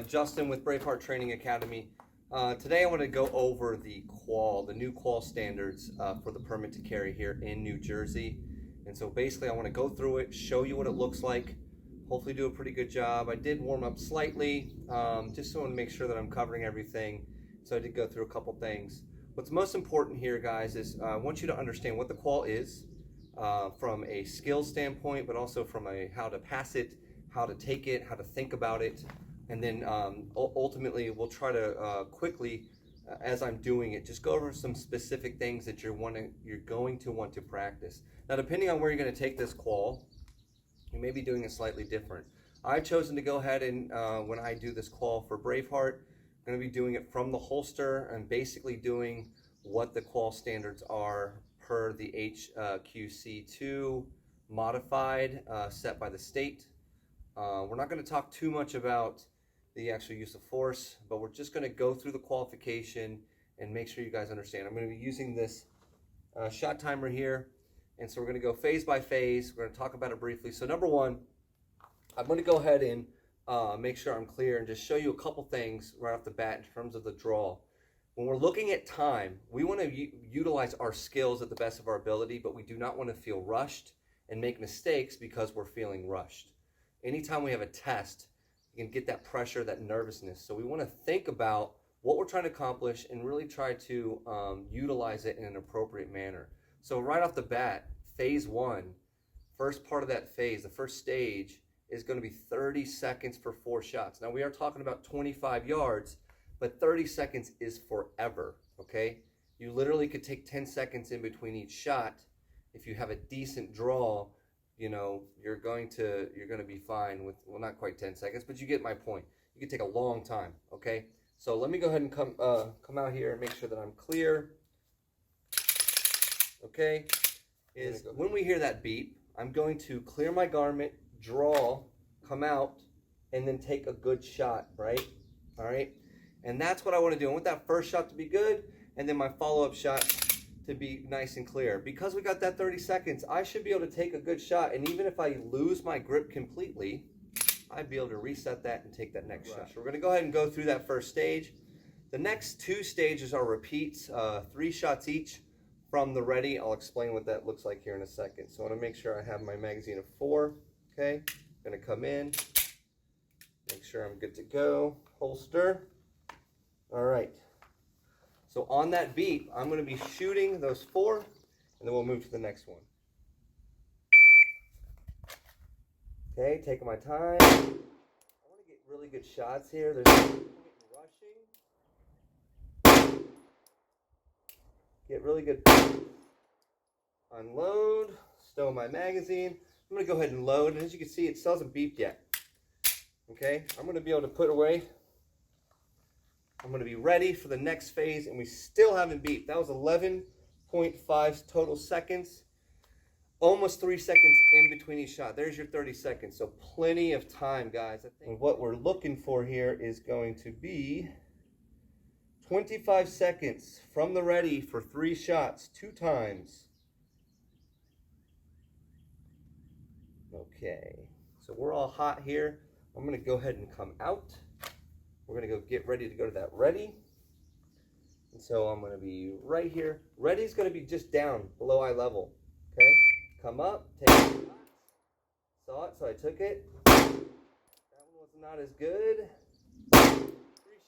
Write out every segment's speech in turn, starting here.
Justin with Braveheart Training Academy. Today I want to go over the Qual, the new Qual standards for the permit to carry here in New Jersey. And so basically I want to go through it, show you what it looks like, hopefully do a pretty good job. I did warm up slightly, just so I want to make sure that I'm covering everything. So I did go through a couple things. What's most important here, guys, is I want you to understand what the Qual is from a skill standpoint, but also from a how to pass it, how to take it, how to think about it. And then ultimately we'll try to quickly, as I'm doing it, just go over some specific things that you're going to want to practice. Now, depending on where you're going to take this Qual, you may be doing it slightly different. I've chosen to go ahead and when I do this Qual for Braveheart, I'm going to be doing it from the holster and basically doing what the Qual standards are per the HQC2 modified set by the state. We're not going to talk too much about the actual use of force, but we're just going to go through the qualification and make sure you guys understand. I'm going to be using this shot timer here, and so we're going to go phase by phase. We're going to talk about it briefly. So number one, I'm going to go ahead and make sure I'm clear and just show you a couple things right off the bat in terms of the draw. When we're looking at time, we want to utilize our skills at the best of our ability, but we do not want to feel rushed and make mistakes because we're feeling rushed. Anytime we have a test, you can get that pressure, that nervousness. So we want to think about what we're trying to accomplish and really try to utilize it in an appropriate manner. So right off the bat, phase one, first part of that phase, the first stage, is going to be 30 seconds for 4 shots. Now we are talking about 25 yards, but 30 seconds is forever, okay? You literally could take 10 seconds in between each shot. If you have a decent draw, you know, you're going to be fine with, well, not quite 10 seconds, but you get my point. You can take a long time, okay? So let me go ahead and come out here and make sure that I'm clear. Okay, when we hear that beep, I'm going to clear my garment, draw, come out, and then take a good shot, right? All right, and that's what I want to do. I want that first shot to be good, and then my follow-up shot to be nice and clear. Because we got that 30 seconds, I should be able to take a good shot, and even if I lose my grip completely, I'd be able to reset that and take that next shot. So we're going to go ahead and go through that first stage. The next 2 stages are repeats, 3 shots each from the ready. I'll explain what that looks like here in a second. So I want to make sure I have my magazine of 4. Okay, I'm going to come in, make sure I'm good to go, holster. All right. So on that beep, I'm going to be shooting those 4, and then we'll move to the next one. Okay, taking my time. I want to get really good shots here. There's no point in rushing. Get really good. Unload, stow my magazine. I'm going to go ahead and load, and as you can see, it still hasn't beeped yet. Okay, I'm going to be able to put away. I'm going to be ready for the next phase, and we still haven't beeped. That was 11.5 total seconds, almost 3 seconds in between each shot. There's your 30 seconds, so plenty of time, guys. I think what we're looking for here is going to be 25 seconds from the ready for 3 shots, 2 times. Okay, so we're all hot here. I'm going to go ahead and come out. We're going to go get ready to go to that ready. And so I'm going to be right here. Ready is going to be just down below eye level. Okay, come up, take a shot. Saw it, so I took it. That one was not as good. 3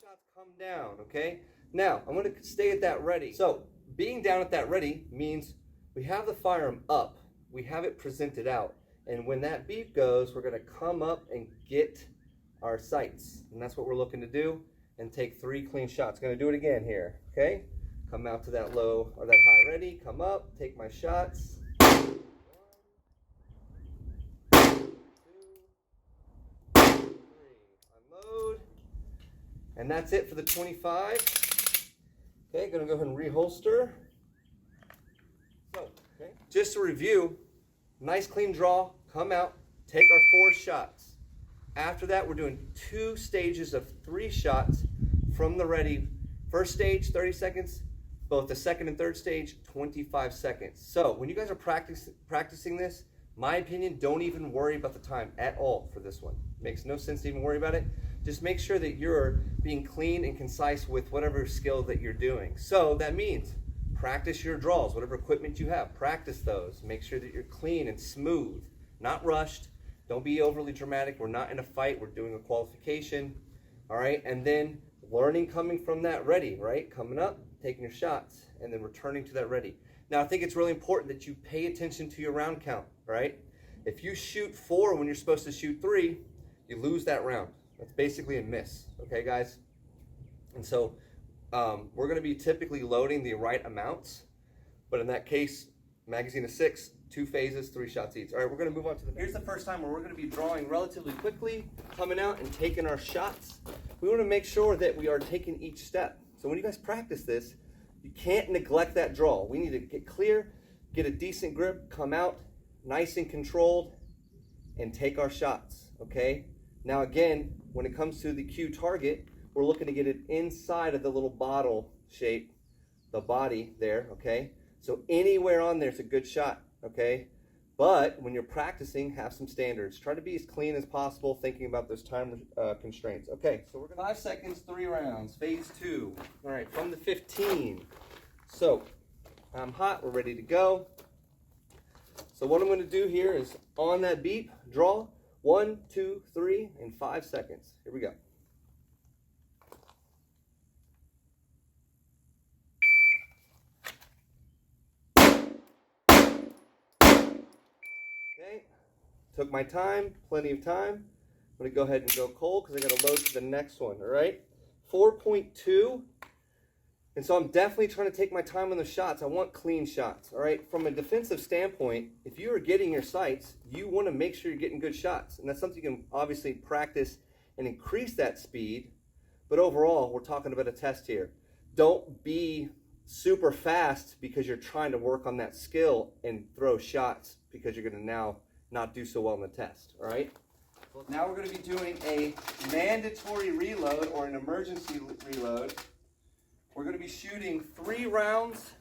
shots, come down, okay? Now, I'm going to stay at that ready. So being down at that ready means we have the firearm up. We have it presented out. And when that beep goes, we're going to come up and get our sights. And that's what we're looking to do, and take 3 clean shots. Going to do it again here, okay? Come out to that low or that high ready, come up, take my shots. 1, 2, 3. Unload. And that's it for the 25. Okay, going to go ahead and reholster. So, okay, just to review, nice clean draw, come out, take our 4 shots. After that, we're doing 2 stages of 3 shots from the ready. First stage, 30 seconds. Both the second and third stage, 25 seconds. So when you guys are practicing this, my opinion, don't even worry about the time at all for this one. Makes no sense to even worry about it. Just make sure that you're being clean and concise with whatever skill that you're doing. So that means practice your draws, whatever equipment you have, practice those. Make sure that you're clean and smooth, not rushed. Don't be overly dramatic. We're not in a fight. We're doing a qualification. All right, and then learning coming from that ready, right? Coming up, taking your shots, and then returning to that ready. Now, I think it's really important that you pay attention to your round count, right? If you shoot 4 when you're supposed to shoot 3, you lose that round. That's basically a miss, okay, guys? And so we're going to be typically loading the right amounts, but in that case, magazine of 6, 2 phases, 3 shots each. All right, we're going to move on to here's the first time where we're going to be drawing relatively quickly, coming out and taking our shots. We want to make sure that we are taking each step. So when you guys practice this, you can't neglect that draw. We need to get clear, get a decent grip, come out nice and controlled, and take our shots, okay? Now again, when it comes to the cue target, we're looking to get it inside of the little bottle shape, the body there, okay? So anywhere on there is a good shot, okay? But when you're practicing, have some standards. Try to be as clean as possible, thinking about those time constraints. Okay, so we're gonna 5 seconds, 3 rounds, phase 2. All right, from the 15. So I'm hot, we're ready to go. So what I'm gonna do here is on that beep, draw 1, 2, 3, and 5 seconds. Here we go. Okay, took my time, plenty of time. I'm gonna go ahead and go cold because I gotta load to the next one, all right? 4.2, and so I'm definitely trying to take my time on the shots. I want clean shots, all right? From a defensive standpoint, if you are getting your sights, you wanna make sure you're getting good shots, and that's something you can obviously practice and increase that speed, but overall, we're talking about a test here. Don't be super fast because you're trying to work on that skill and throw shots because you're gonna now not do so well in the test, all right? Well, now we're gonna be doing a mandatory reload or an emergency reload. We're gonna be shooting 3 rounds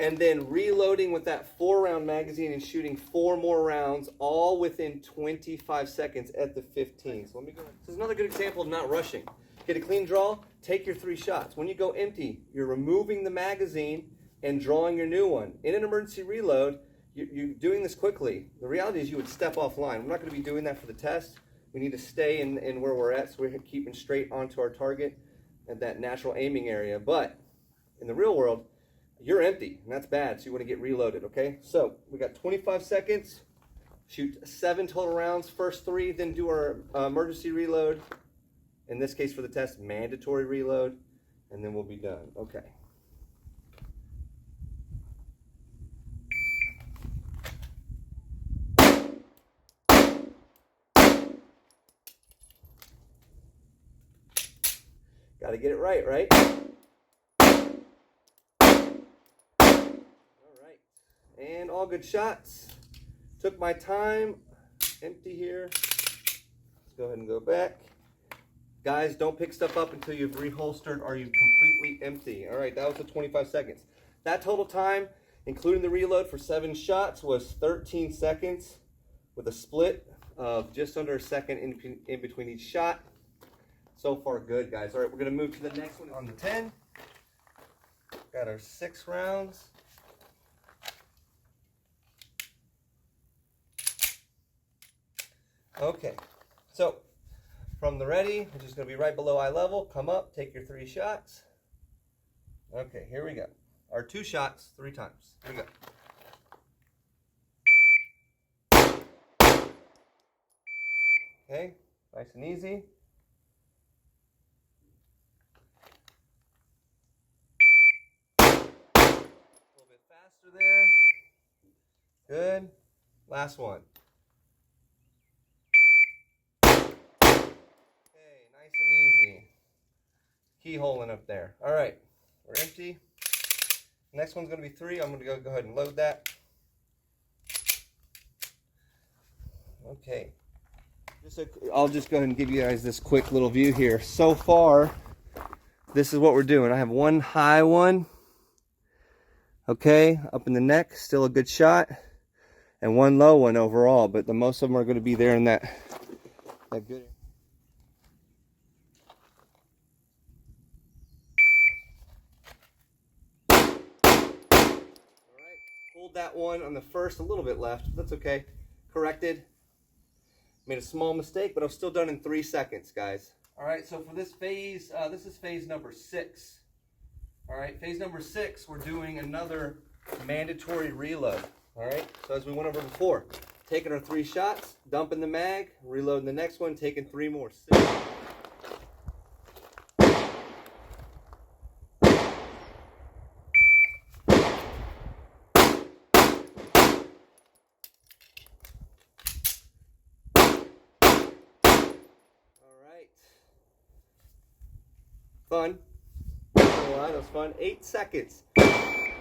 and then reloading with that 4-round magazine and shooting 4 more rounds, all within 25 seconds at the 15. So let me go ahead. This is another good example of not rushing. Get a clean draw, take your 3 shots. When you go empty, you're removing the magazine and drawing your new one. In an emergency reload, you're doing this quickly. The reality is you would step offline. We're not going to be doing that for the test. We need to stay in where we're at, so we're keeping straight onto our target at that natural aiming area. But in the real world, you're empty, and that's bad, so you want to get reloaded, okay? So we got 25 seconds, shoot 7 total rounds, first 3, then do our emergency reload. In this case for the test, mandatory reload, and then we'll be done. Okay. Got to get it right, right? All right. And all good shots. Took my time. Empty here. Let's go ahead and go back. Guys, don't pick stuff up until you've reholstered or you've completely empty. All right, that was the 25 seconds. That total time, including the reload for 7 shots, was 13 seconds with a split of just under a second in between each shot. So far, good, guys. All right, we're going to move to the next one on the 10. Got our 6 rounds. Okay, so from the ready, we're just going to be right below eye level. Come up, take your 3 shots. Okay, here we go. Our 2 shots, 3 times. Here we go. Okay, nice and easy. Faster there. Good. Last one. Okay, nice and easy. Keyholing up there. All right, we're empty. Next one's going to be 3. I'm going to go ahead and load that. Okay. I'll just go ahead and give you guys this quick little view here. So far, this is what we're doing. I have 1 high one. Okay, up in the neck, still a good shot, and 1 low one overall, but the most of them are going to be there in that good. Fumbled that one on the first, a little bit left. That's okay. Corrected. Made a small mistake, but I was still done in 3 seconds, guys. All right, so for this phase, this is phase number 6. All right, phase number 6, we're doing another mandatory reload. All right, so as we went over before, taking our 3 shots, dumping the mag, reloading the next one, taking 3 more. 6. Fun. That was fun. 8 seconds. I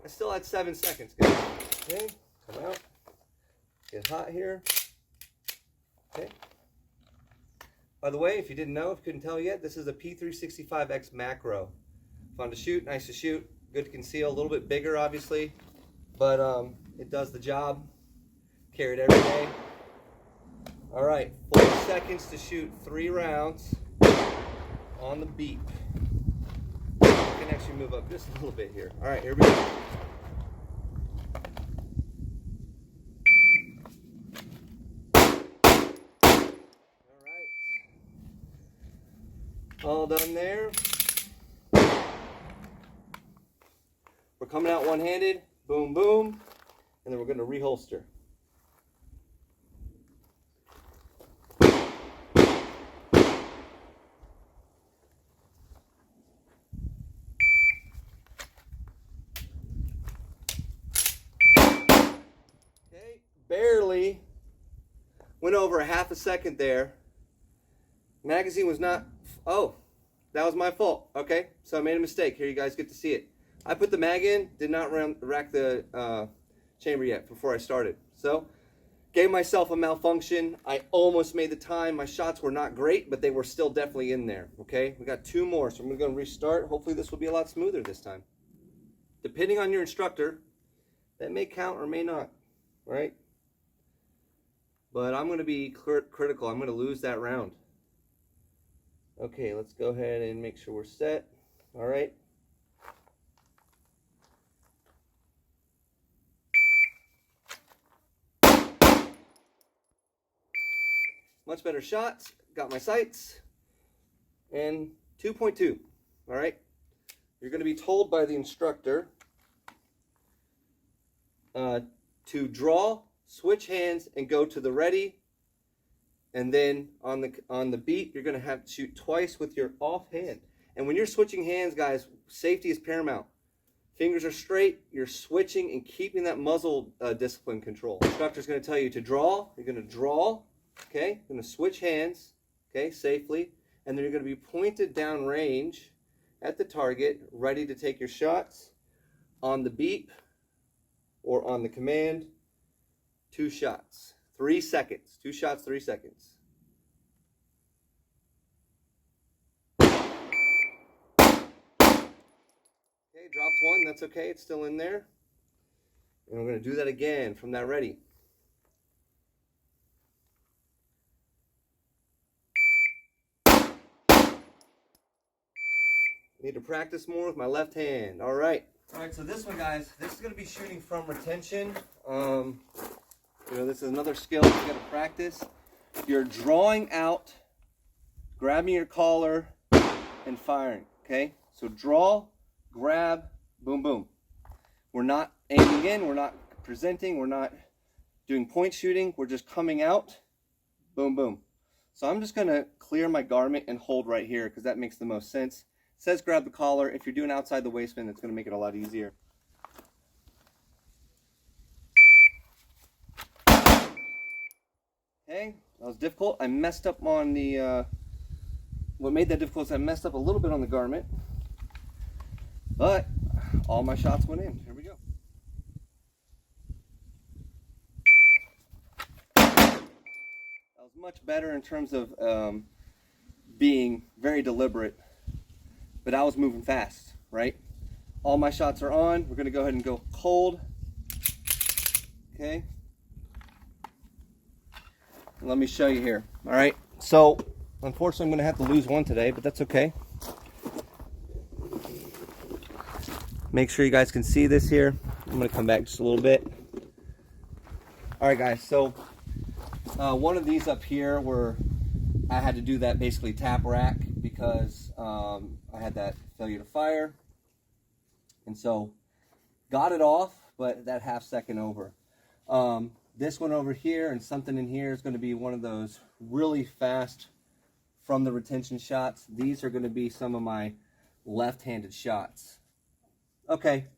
still had 7 seconds, guys. Okay, come out. Get hot here. Okay. By the way, if you didn't know, if you couldn't tell yet, this is a P365X macro. Fun to shoot, nice to shoot, good to conceal. A little bit bigger, obviously, but it does the job. Carry it every day. All right, 4 seconds to shoot 3 rounds. On the beep. I can actually move up just a little bit here. All right, here we go. All right. All done there. We're coming out one-handed. Boom, boom. And then we're going to reholster. Barely went over a half a second there. Magazine was not, oh, that was my fault. Okay, so I made a mistake. Here you guys get to see it. I put the mag in, did not rack the chamber yet before I started. So, gave myself a malfunction. I almost made the time. My shots were not great, but they were still definitely in there. Okay, we got 2 more, so I'm going to restart. Hopefully this will be a lot smoother this time. Depending on your instructor, that may count or may not, right? But I'm going to be critical. I'm going to lose that round. Okay, let's go ahead and make sure we're set. All right. Much better shots. Got my sights. And 2.2. All right. You're going to be told by the instructor to draw, switch hands, and go to the ready. And then on the beat, you're going to have to shoot twice with your off hand. And when you're switching hands, guys, safety is paramount. Fingers are straight. You're switching and keeping that muzzle discipline control. The instructor's going to tell you to draw. You're going to draw. Okay. You're going to switch hands. Okay, safely. And then you're going to be pointed down range at the target, ready to take your shots on the beep or on the command. 2 shots, 3 seconds. 2 shots, 3 seconds. Okay, dropped one. That's okay. It's still in there. And we're going to do that again from that ready. Need to practice more with my left hand. All right. All right, so this one, guys, this is going to be shooting from retention. You know, this is another skill you got to practice. You're drawing out, grabbing your collar, and firing, okay? So draw, grab, boom, boom. We're not aiming in, we're not presenting, we're not doing point shooting, we're just coming out, boom, boom. So I'm just going to clear my garment and hold right here because that makes the most sense. It says grab the collar. If you're doing outside the waistband, it's going to make it a lot easier. Okay, that was difficult. I messed up on the, what made that difficult is I messed up a little bit on the garment, but all my shots went in. Here we go. That was much better in terms of being very deliberate, but I was moving fast, right? All my shots are on. We're going to go ahead and go cold. Okay. Let me show you here. All right. So, unfortunately, I'm going to have to lose one today, but that's okay. Make sure you guys can see this here. I'm gonna come back just a little bit. All right, guys, so one of these up here where I had to do that basically tap rack because I had that failure to fire. And so got it off, but that half second over. This one over here and something in here is going to be one of those really fast from the retention shots. These are going to be some of my left-handed shots. Okay,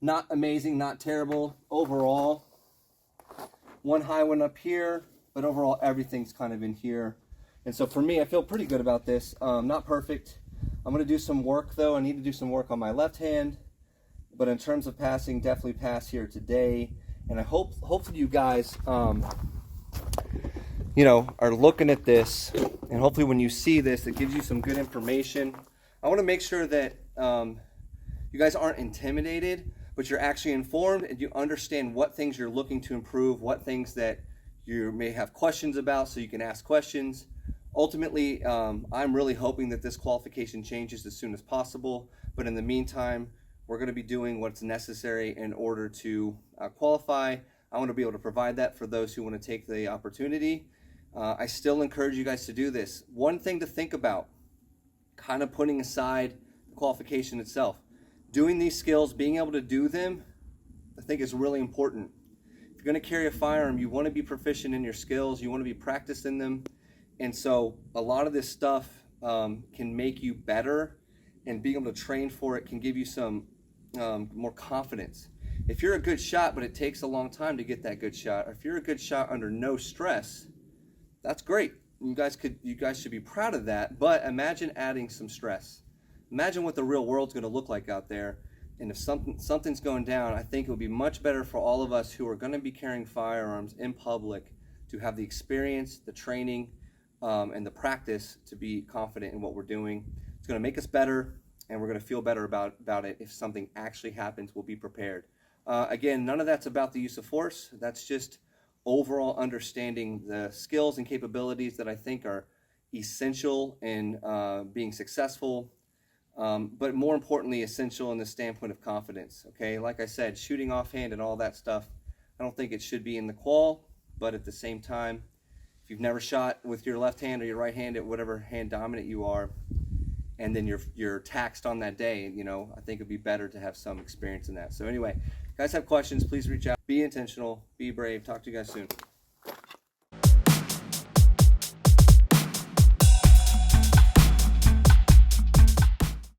not amazing, not terrible overall. One high one up here, but overall everything's kind of in here. And so for me, I feel pretty good about this. Not perfect. I'm going to do some work though. I need to do some work on my left hand. But in terms of passing, definitely pass here today. And I hopefully you guys, you know, are looking at this, and hopefully when you see this, it gives you some good information. I want to make sure that you guys aren't intimidated, but you're actually informed and you understand what things you're looking to improve, what things that you may have questions about, so you can ask questions. Ultimately, I'm really hoping that this qualification changes as soon as possible. But in the meantime, we're going to be doing what's necessary in order to qualify. I want to be able to provide that for those who want to take the opportunity. I still encourage you guys to do this. One thing to think about, kind of putting aside the qualification itself, doing these skills, being able to do them, I think is really important. If you're going to carry a firearm, you want to be proficient in your skills, you want to be practicing them. And so a lot of this stuff can make you better, and being able to train for it can give you some more confidence. If you're a good shot, but it takes a long time to get that good shot, or if you're a good shot under no stress, that's great. You guys should be proud of that. But imagine adding some stress. Imagine what the real world's going to look like out there. And if something's going down, I think it would be much better for all of us who are going to be carrying firearms in public to have the experience, the training, and the practice to be confident in what we're doing. It's going to make us better, and we're going to feel better about it. If something actually happens, we'll be prepared. Again, none of that's about the use of force. That's just overall understanding the skills and capabilities that I think are essential in being successful, but more importantly, essential in the standpoint of confidence. Okay, like I said, shooting offhand and all that stuff, I don't think it should be in the qual, but at the same time, if you've never shot with your left hand or your right hand at whatever hand dominant you are, and then you're taxed on that day, you know, I think it'd be better to have some experience in that. So anyway, guys have questions, please reach out. Be intentional, be brave. Talk to you guys soon.